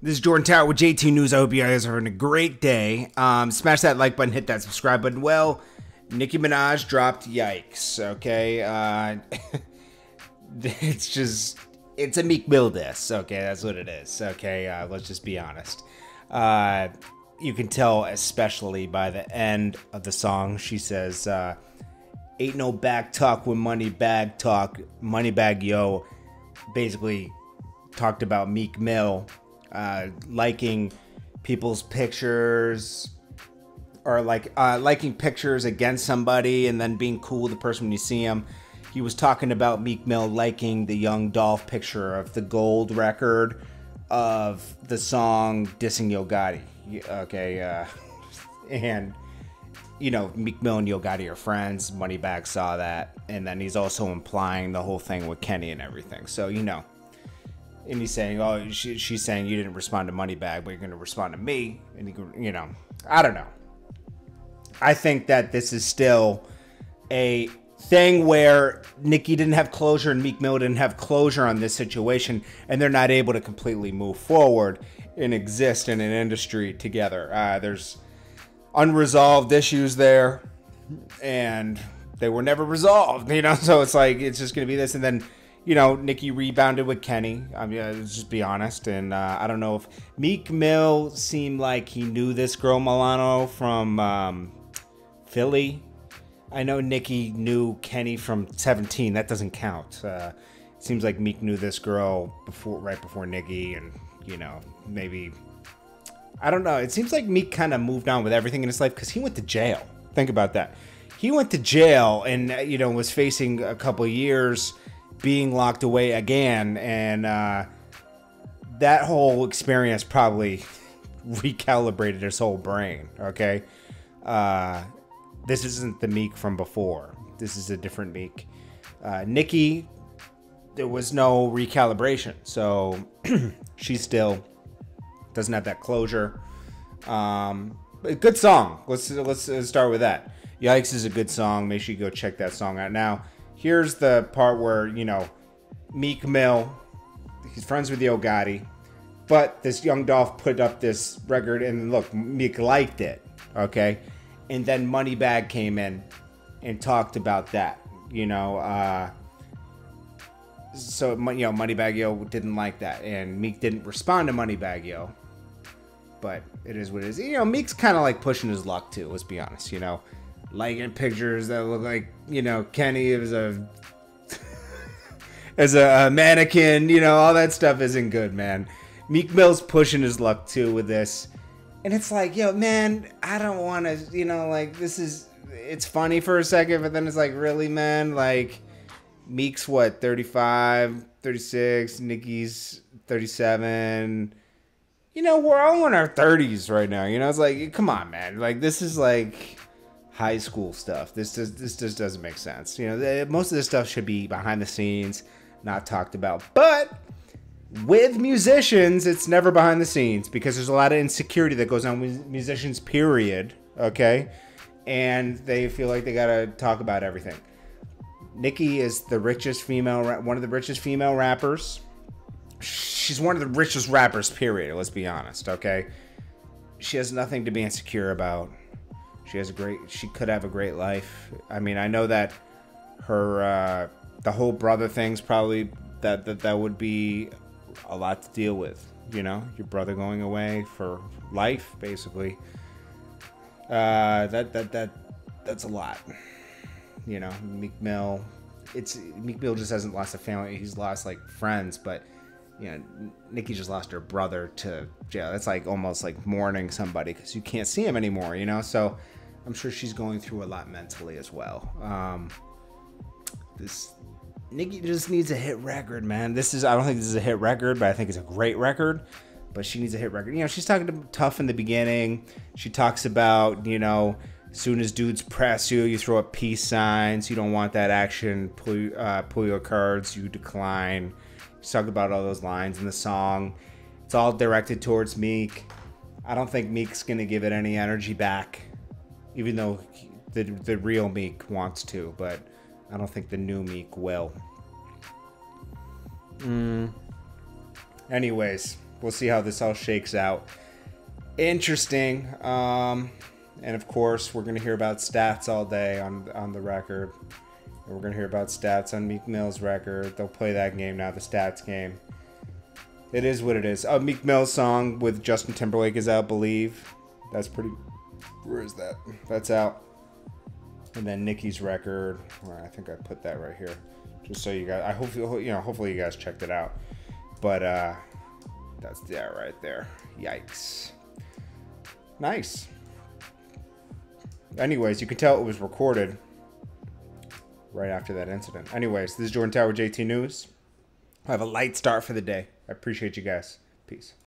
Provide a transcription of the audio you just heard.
This is Jordan Tower with JT News. I hope you guys are having a great day. Smash that like button, hit that subscribe button. Well, Nicki Minaj dropped Yikes, okay? It's a Meek Mill diss, okay? That's what it is, okay? Let's just be honest. You can tell, especially by the end of the song, she says, ain't no back talk with money bag talk. MoneybaggYo basically talked about Meek Mill liking people's pictures, or liking pictures against somebody and then being cool with the person when you see him. He was talking about Meek Mill liking the young Dolph picture of the gold record of the song dissing Yo Gotti. Okay, and you know, Meek Mill and Yo Gotti are friends. Moneybagg saw that, and then he's also implying the whole thing with Kenny and everything. So, you know, and he's saying, oh, she's saying you didn't respond to Moneybagg, but you're going to respond to me. And you know, I don't know. I think that this is still a thing where Nicki didn't have closure and Meek Mill didn't have closure on this situation, and they're not able to completely move forward and exist in an industry together. There's unresolved issues there, and they were never resolved, you know, so it's like, it's just going to be this. And then, you know, Nicki rebounded with Kenny. I mean, let's just be honest. And I don't know if Meek Mill seemed like he knew this girl Milano from Philly. I know Nicki knew Kenny from 17. That doesn't count. It seems like Meek knew this girl right before Nicki, and, you know, maybe, I don't know. It seems like Meek kind of moved on with everything in his life because he went to jail. Think about that. He went to jail and, you know, was facing a couple years being locked away again, and that whole experience probably recalibrated his whole brain. Okay, this isn't the Meek from before. This is a different Meek. Nicki, there was no recalibration, so she still doesn't have that closure. Good song. Let's start with that. Yikes is a good song. Make sure you go check that song out. Now, here's the part where, you know, Meek Mill, he's friends with Yo Gotti, but this young Dolph put up this record, and look, Meek liked it, okay? And then Moneybagg came in and talked about that, you know, so, you know, MoneybaggYo didn't like that, and Meek didn't respond to MoneybaggYo, but it is what it is. You know, Meek's kind of like pushing his luck too, let's be honest, you know, liking pictures that look like, you know, Kenny as a mannequin, you know, all that stuff isn't good, man. Meek Mill's pushing his luck too with this, and it's like, yo, man, I don't want to, you know, like, it's funny for a second, but then it's like, really, man, like, Meek's what, 35, 36, Nicki's 37. You know, we're all in our 30s right now. You know, it's like, come on, man. Like, this is like high school stuff. This just doesn't make sense. You know, most of this stuff should be behind the scenes, not talked about. But with musicians, it's never behind the scenes because there's a lot of insecurity that goes on with musicians, period. Okay? And they feel like they got to talk about everything. Nicki is the richest female, one of the richest female rappers. She's one of the richest rappers, period. Let's be honest, okay? She has nothing to be insecure about. She could have a great life. I mean, I know that her, the whole brother thing's probably, that would be a lot to deal with. You know, your brother going away for life, basically. That's a lot. You know, Meek Mill just hasn't lost a family. He's lost like friends, but you know, Nicki just lost her brother to jail. That's like almost like mourning somebody because you can't see him anymore, you know? So I'm sure she's going through a lot mentally as well. This Nicki just needs a hit record, man. I don't think this is a hit record, but I think it's a great record. But she needs a hit record. You know, she's talking to Tough in the beginning. She talks about, you know, as soon as dudes press you, you throw up peace signs. You don't want that action. Pull your cards. You decline. She's talking about all those lines in the song. It's all directed towards Meek. I don't think Meek's going to give it any energy back, even though the real Meek wants to, but I don't think the new Meek will. Anyways, we'll see how this all shakes out. Interesting. And of course, we're gonna hear about stats all day on the record. And we're gonna hear about stats on Meek Mill's record. They'll play that game now, the stats game. It is what it is. Meek Mill's song with Justin Timberlake is out, Believe. That's pretty. Where is that? That's out. And then Nicki's record. Well, I think I put that right here, just so you guys. I hope hopefully you guys checked it out. But that's that right there. Yikes. Nice. Anyways, you can tell it was recorded right after that incident. Anyways, this is Jordan Tower, JT News. I have a light start for the day. I appreciate you guys. Peace.